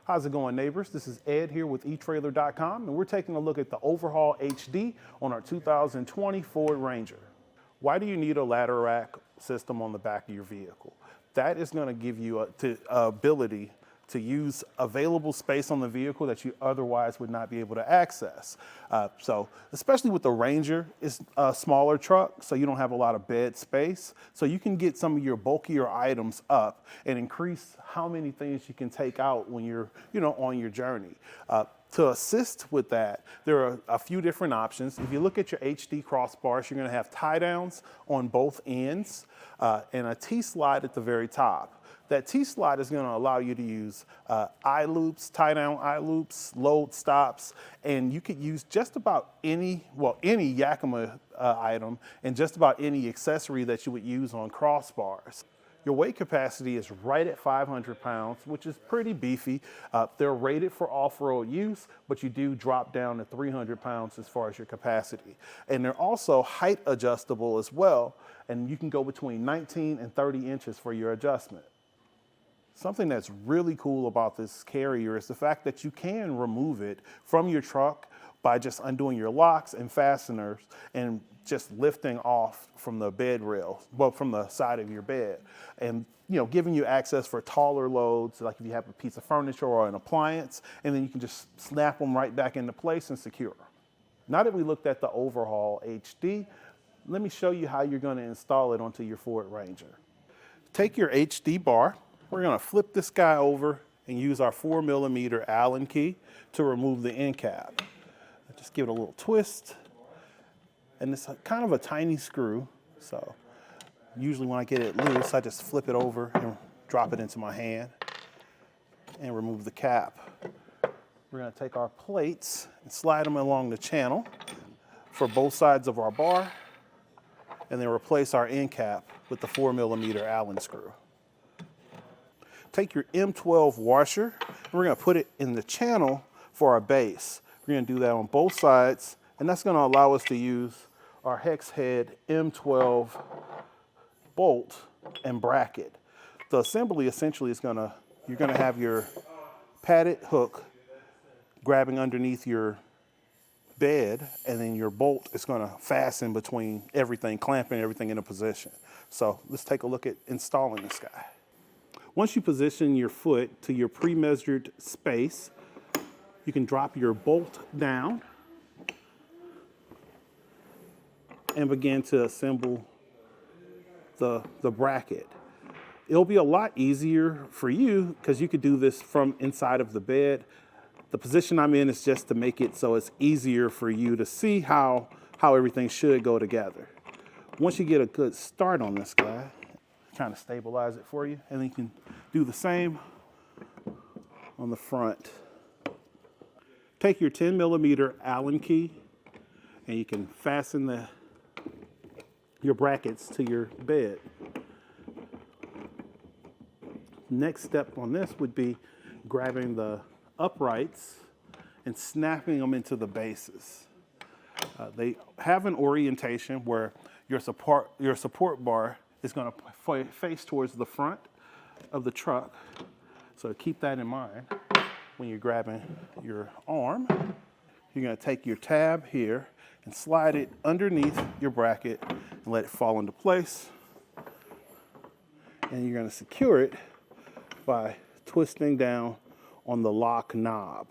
How's it going, neighbors? This is Ed here with etrailer.com, and we're taking a look at the Overhaul HD on our 2020 Ford Ranger. Why do you need a ladder rack system on the back of your vehicle? That is going to give you an ability to use available space on the vehicle that you otherwise would not be able to access. So especially with the Ranger, it's a smaller truck, so you don't have a lot of bed space. So you can get some of your bulkier items up and increase how many things you can take out when you're, on your journey. To assist with that, there are a few different options. If you look at your HD crossbars, you're gonna have tie downs on both ends and a T-slide at the very top. That T-slide is gonna allow you to use eye-loops, tie-down eye-loops, load stops, and you could use just about any Yakima item and just about any accessory that you would use on crossbars. Your weight capacity is right at 500 pounds, which is pretty beefy. They're rated for off-road use, but you do drop down to 300 pounds as far as your capacity. And they're also height adjustable as well, and you can go between 19 and 30 inches for your adjustment. Something that's really cool about this carrier is the fact that you can remove it from your truck by just undoing your locks and fasteners and just lifting off from the bed rail, from the side of your bed. And giving you access for taller loads, like if you have a piece of furniture or an appliance, and then you can just snap them right back into place and secure. Now that we looked at the Overhaul HD, let me show you how you're gonna install it onto your Ford Ranger. Take your HD bar. We're gonna flip this guy over and use our 4mm Allen key to remove the end cap. Just give it a little twist. And it's kind of a tiny screw, so usually when I get it loose, I just flip it over and drop it into my hand and remove the cap. We're gonna take our plates and slide them along the channel for both sides of our bar, and then replace our end cap with the 4mm Allen screw. Take your M12 washer, and we're gonna put it in the channel for our base. We're gonna do that on both sides, and that's gonna allow us to use our hex head M12 bolt and bracket. The assembly essentially is you're gonna have your padded hook grabbing underneath your bed, and then your bolt is gonna fasten between everything, clamping everything into position. So let's take a look at installing this guy. Once you position your foot to your pre-measured space, you can drop your bolt down and begin to assemble the bracket. It'll be a lot easier for you because you could do this from inside of the bed. The position I'm in is just to make it so it's easier for you to see how everything should go together. Once you get a good start on this guy, kind of stabilize it for you, and then you can do the same on the front. Take your 10mm Allen key, and you can fasten your brackets to your bed. Next step on this would be grabbing the uprights and snapping them into the bases. They have an orientation where your support bar is going to face towards the front of the truck. So keep that in mind when you're grabbing your arm. You're going to take your tab here and slide it underneath your bracket and let it fall into place. And you're going to secure it by twisting down on the lock knob.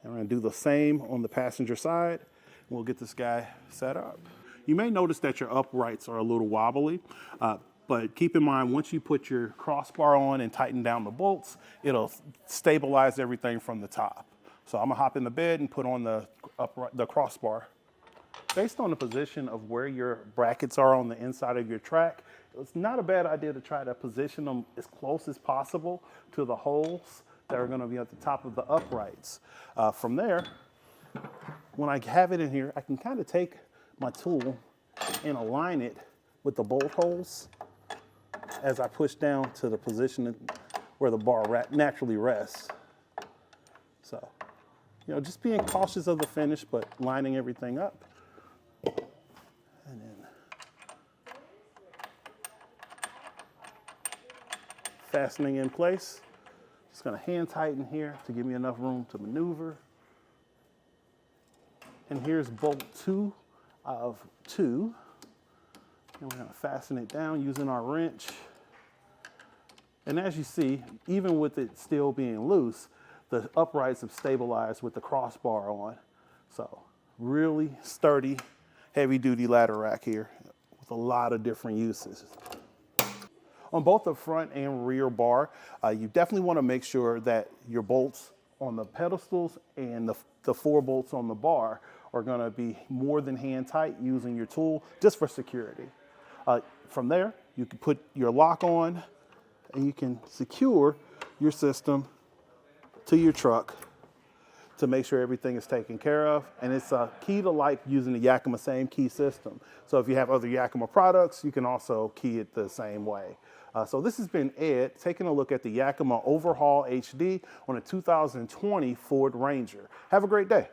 And we're going to do the same on the passenger side. We'll get this guy set up. You may notice that your uprights are a little wobbly, but keep in mind, once you put your crossbar on and tighten down the bolts, it'll stabilize everything from the top. So I'm gonna hop in the bed and put on the crossbar. Based on the position of where your brackets are on the inside of your track, it's not a bad idea to try to position them as close as possible to the holes that are gonna be at the top of the uprights. From there, when I have it in here, I can kind of take my tool and align it with the bolt holes as I push down to the position where the bar naturally rests. So, just being cautious of the finish, but lining everything up. And then fastening in place. Just gonna hand tighten here to give me enough room to maneuver. And here's bolt 2 of 2. And we're gonna fasten it down using our wrench. And as you see, even with it still being loose, the uprights have stabilized with the crossbar on. So really sturdy, heavy duty ladder rack here with a lot of different uses. On both the front and rear bar, you definitely want to make sure that your bolts on the pedestals and the 4 bolts on the bar are going to be more than hand tight using your tool just for security. From there, you can put your lock on and you can secure your system to your truck to make sure everything is taken care of. And it's a key to life using the Yakima same key system. So if you have other Yakima products, you can also key it the same way. So this has been Ed taking a look at the Yakima OverHaul HD on a 2020 Ford Ranger. Have a great day.